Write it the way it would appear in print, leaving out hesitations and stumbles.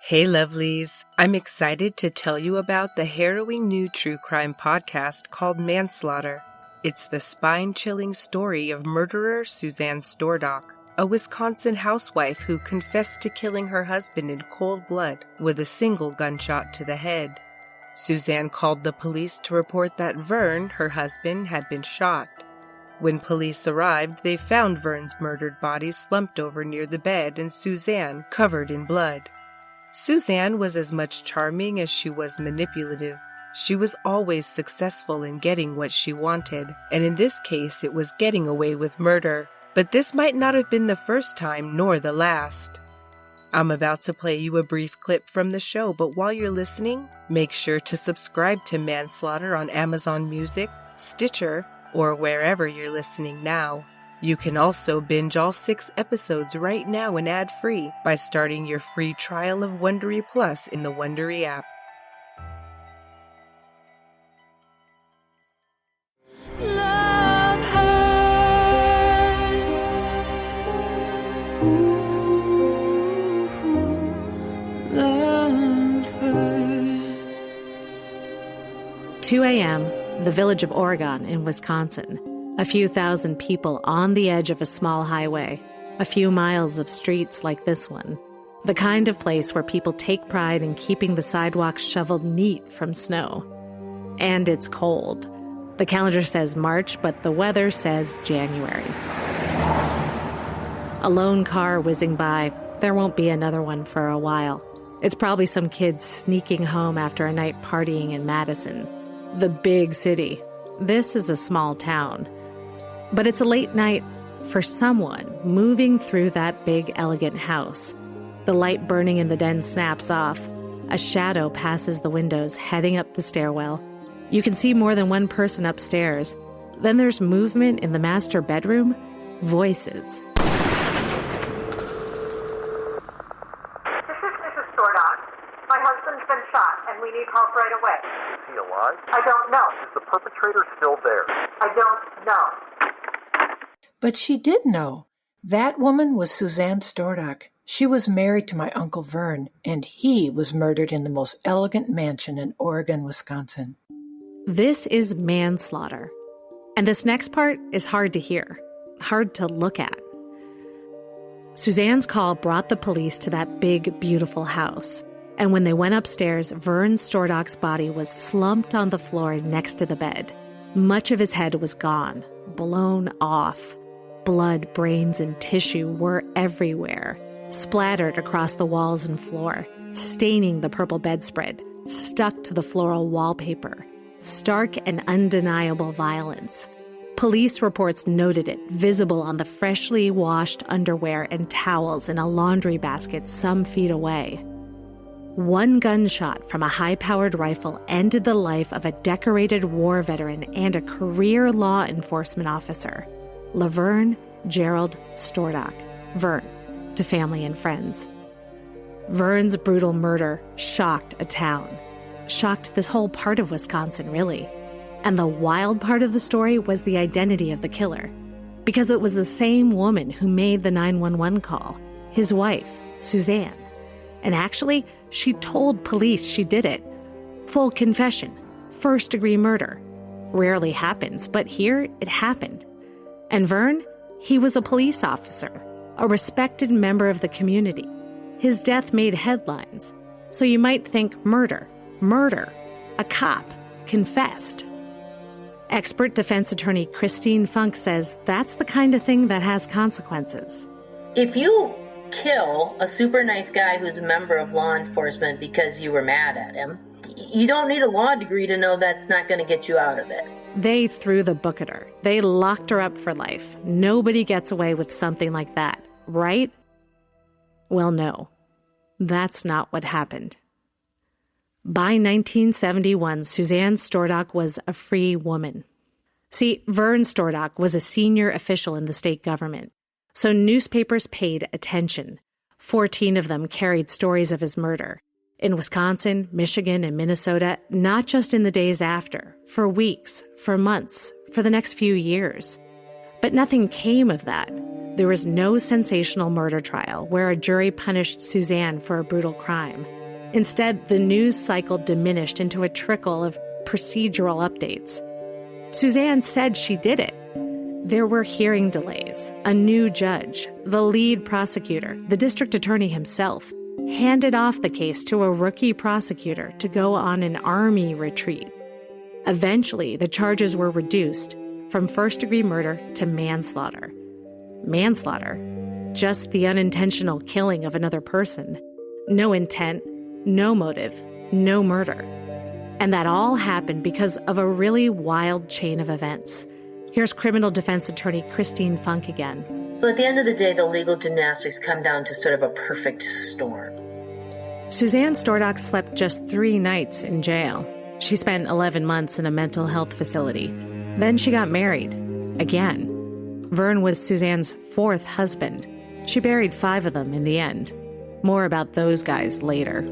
Hey lovelies, I'm excited to tell you about the harrowing new true crime podcast called Manslaughter. It's the spine-chilling story of murderer Suzanne Stordock, a Wisconsin housewife who confessed to killing her husband in cold blood with a single gunshot to the head. Suzanne called the police to report that Vern, her husband, had been shot. When police arrived, they found Vern's murdered body slumped over near the bed and Suzanne covered in blood. Suzanne was as much charming as she was manipulative. She was always successful in getting what she wanted, and in this case it was getting away with murder. But this might not have been the first time nor the last. I'm about to play you a brief clip from the show, but while you're listening, make sure to subscribe to Manslaughter on Amazon Music, Stitcher, or wherever you're listening now. You can also binge all 6 episodes right now and ad-free by starting your free trial of Wondery Plus in the Wondery app. Love hurts. Ooh, love hurts. 2 a.m., the village of Oregon in Wisconsin. A few thousand people on the edge of a small highway, a few miles of streets like this one. The kind of place where people take pride in keeping the sidewalks shoveled neat from snow. And it's cold. The calendar says March, but the weather says January. A lone car whizzing by. There won't be another one for a while. It's probably some kid sneaking home after a night partying in Madison. The big city. This is a small town. But it's a late night for someone moving through that big, elegant house. The light burning in the den snaps off. A shadow passes the windows, heading up the stairwell. You can see more than one person upstairs. Then there's movement in the master bedroom. Voices. This is Mrs. Stordock. My husband's been shot, and we need help right away. Is he alive? I don't know. Is the perpetrator still there? I don't know. But she did know. That woman was Suzanne Stordock. She was married to my Uncle Vern, and he was murdered in the most elegant mansion in Oregon, Wisconsin. This is Manslaughter. And this next part is hard to hear, hard to look at. Suzanne's call brought the police to that big, beautiful house. And when they went upstairs, Vern Stordock's body was slumped on the floor next to the bed. Much of his head was gone, blown off. Blood, brains, and tissue were everywhere, splattered across the walls and floor, staining the purple bedspread, stuck to the floral wallpaper. Stark and undeniable violence. Police reports noted it, visible on the freshly washed underwear and towels in a laundry basket some feet away. One gunshot from a high-powered rifle ended the life of a decorated war veteran and a career law enforcement officer. LaVerne Gerald Stordock, Vern, to family and friends. Vern's brutal murder shocked a town. Shocked this whole part of Wisconsin, really. And the wild part of the story was the identity of the killer. Because it was the same woman who made the 911 call, his wife, Suzanne. And actually, she told police she did it. Full confession, first-degree murder. Rarely happens, but here it happened. And Vern, he was a police officer, a respected member of the community. His death made headlines. So you might think murder. A cop confessed. Expert defense attorney Christine Funk says that's the kind of thing that has consequences. If you kill a super nice guy who's a member of law enforcement because you were mad at him, you don't need a law degree to know that's not going to get you out of it. They threw the book at her. They locked her up for life. Nobody gets away with something like that, right? Well, no. That's not what happened. By 1971, Suzanne Stordock was a free woman. See, Vern Stordock was a senior official in the state government, so newspapers paid attention. 14 of them carried stories of his murder. In Wisconsin, Michigan, and Minnesota, not just in the days after, for weeks, for months, for the next few years. But But nothing came of that. There was no sensational murder trial where a jury punished Suzanne for a brutal crime. Instead, the news cycle diminished into a trickle of procedural updates. Suzanne said she did it. There were hearing delays, a new judge, the lead prosecutor, the district attorney himself, handed off the case to a rookie prosecutor to go on an army retreat. Eventually, the charges were reduced from first-degree murder to manslaughter. Manslaughter, just the unintentional killing of another person. No intent, no motive, no murder. And that all happened because of a really wild chain of events. Here's criminal defense attorney Christine Funk again. So at the end of the day, the legal gymnastics come down to sort of a perfect storm. Suzanne Stordock slept just 3 nights in jail. She spent 11 months in a mental health facility. Then she got married. Again. Vern was Suzanne's 4th husband. She buried 5 of them in the end. More about those guys later.